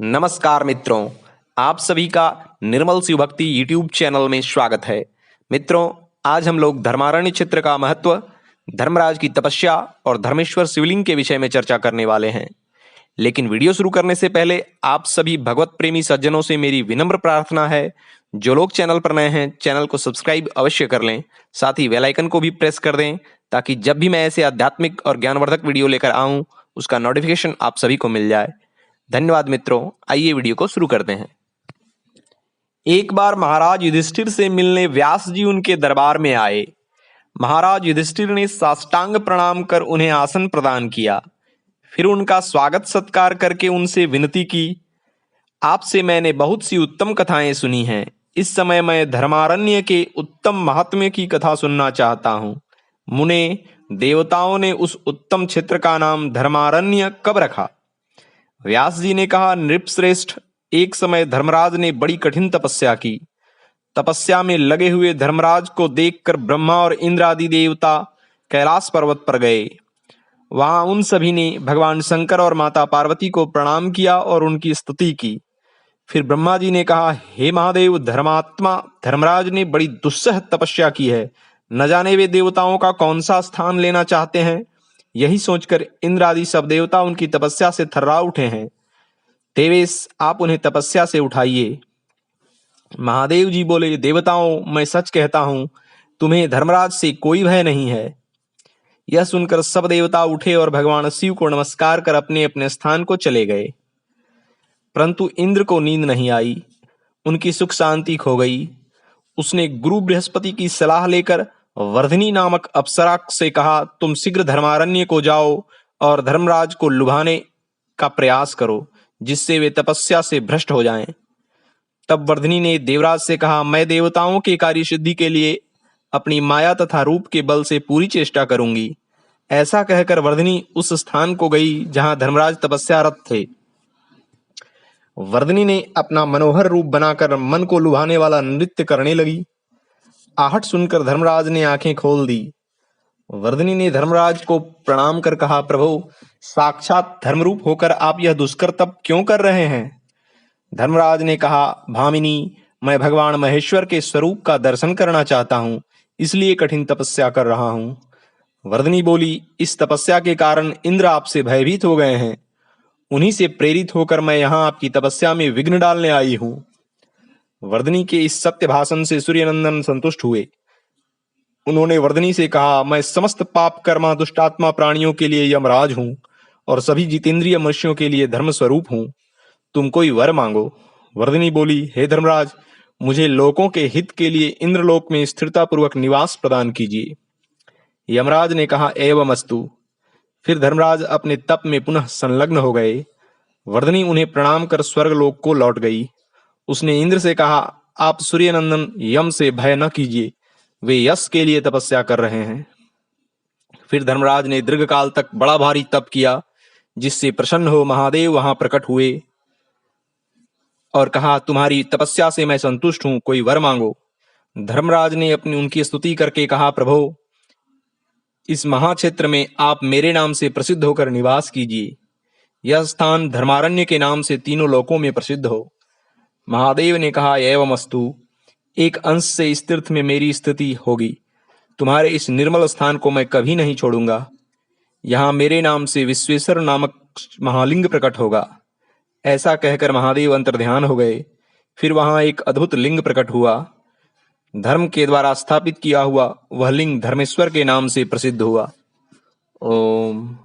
नमस्कार मित्रों, आप सभी का निर्मल शिव भक्ति यूट्यूब चैनल में स्वागत है। मित्रों, आज हम लोग धर्मारण्य क्षेत्र का महत्व, धर्मराज की तपस्या और धर्मेश्वर शिवलिंग के विषय में चर्चा करने वाले हैं। लेकिन वीडियो शुरू करने से पहले आप सभी भगवत प्रेमी सज्जनों से मेरी विनम्र प्रार्थना है, जो लोग चैनल पर नए हैं चैनल को सब्सक्राइब अवश्य कर लें, साथ ही बेल आइकन को भी प्रेस कर दें ताकि जब भी मैं ऐसे आध्यात्मिक और ज्ञानवर्धक वीडियो लेकर आऊं उसका नोटिफिकेशन आप सभी को मिल जाए। धन्यवाद मित्रों, आइए वीडियो को शुरू करते हैं। एक बार महाराज युधिष्ठिर से मिलने व्यास जी उनके दरबार में आए। महाराज युधिष्ठिर ने साष्टांग प्रणाम कर उन्हें आसन प्रदान किया। फिर उनका स्वागत सत्कार करके उनसे विनती की, आपसे मैंने बहुत सी उत्तम कथाएं सुनी हैं। इस समय मैं धर्मारण्य के उत्तम महात्म्य की कथा सुनना चाहता हूँ। मुने, देवताओं ने उस उत्तम क्षेत्र का नाम धर्मारण्य कब रखा? व्यास जी ने कहा, नृपश्रेष्ठ, एक समय धर्मराज ने बड़ी कठिन तपस्या की। तपस्या में लगे हुए धर्मराज को देखकर ब्रह्मा और इंद्र आदि देवता कैलाश पर्वत पर गए। वहां उन सभी ने भगवान शंकर और माता पार्वती को प्रणाम किया और उनकी स्तुति की। फिर ब्रह्मा जी ने कहा, हे महादेव, धर्मात्मा धर्मराज ने बड़ी दुस्सह तपस्या की है। न जाने वे देवताओं का कौन सा स्थान लेना चाहते हैं। यही सोचकर इंद्र आदि सब देवता उनकी तपस्या से थर्रा उठे हैं। देवेश, आप उन्हें तपस्या से उठाइए। महादेव जी बोले, देवताओं, मैं सच कहता हूं, तुम्हें धर्मराज से कोई भय नहीं है। यह सुनकर सब देवता उठे और भगवान शिव को नमस्कार कर अपने अपने स्थान को चले गए। परंतु इंद्र को नींद नहीं आई, उनकी सुख शांति खो गई। उसने गुरु बृहस्पति की सलाह लेकर वर्धिनी नामक अप्सरा से कहा, तुम शीघ्र धर्मारण्य को जाओ और धर्मराज को लुभाने का प्रयास करो, जिससे वे तपस्या से भ्रष्ट हो जाएं। तब वर्धिनी ने देवराज से कहा, मैं देवताओं के कार्य सिद्धि के लिए अपनी माया तथा रूप के बल से पूरी चेष्टा करूंगी। ऐसा कहकर वर्धिनी उस स्थान को गई जहां धर्मराज तपस्यारत थे। वर्धिनी ने अपना मनोहर रूप बनाकर मन को लुभाने वाला नृत्य करने लगी। आहट सुनकर धर्मराज ने आंखें खोल दी। वर्धिनी ने धर्मराज को प्रणाम कर कहा, प्रभु, साक्षात धर्मरूप होकर आप यह दुष्कर तप क्यों कर रहे हैं? धर्मराज ने कहा, भामिनी, मैं भगवान महेश्वर के स्वरूप का दर्शन करना चाहता हूँ, इसलिए कठिन तपस्या कर रहा हूँ। वर्धिनी बोली, इस तपस्या के कारण इंद्र आपसे भयभीत हो गए हैं। उन्हीं से प्रेरित होकर मैं यहाँ आपकी तपस्या में विघ्न डालने आई हूँ। वर्धिनी के इस सत्य भाषण से सूर्यनंदन संतुष्ट हुए। उन्होंने वर्धिनी से कहा, मैं समस्त पाप कर्मा दुष्टात्मा प्राणियों के लिए यमराज हूँ और सभी जितेंद्रिय मनुष्यों के लिए धर्म स्वरूप हूँ। तुम कोई वर मांगो। वर्धिनी बोली, हे धर्मराज, मुझे लोकों के हित के लिए इंद्रलोक में स्थिरता पूर्वक निवास प्रदान कीजिए। यमराज ने कहा, एवमस्तु। फिर धर्मराज अपने तप में पुनः संलग्न हो गए। वर्धिनी उन्हें प्रणाम कर स्वर्गलोक को लौट गई। उसने इंद्र से कहा, आप सूर्यनंदन यम से भय न कीजिए, वे यश के लिए तपस्या कर रहे हैं। फिर धर्मराज ने दीर्घकाल तक बड़ा भारी तप किया, जिससे प्रसन्न हो महादेव वहां प्रकट हुए और कहा, तुम्हारी तपस्या से मैं संतुष्ट हूं, कोई वर मांगो। धर्मराज ने अपनी उनकी स्तुति करके कहा, प्रभु, इस महाक्षेत्र में आप मेरे नाम से प्रसिद्ध होकर निवास कीजिए। यह स्थान धर्मारण्य के नाम से तीनों लोकों में प्रसिद्ध हो। महादेव ने कहा, एवमस्तु। एक अंश से इस तीर्थ में मेरी स्थिति होगी। तुम्हारे इस निर्मल स्थान को मैं कभी नहीं छोड़ूंगा। यहाँ मेरे नाम से विश्वेश्वर नामक महालिंग प्रकट होगा। ऐसा कहकर महादेव अंतर्ध्यान हो गए। फिर वहां एक अद्भुत लिंग प्रकट हुआ। धर्म के द्वारा स्थापित किया हुआ वह लिंग धर्मेश्वर के नाम से प्रसिद्ध हुआ। ओम।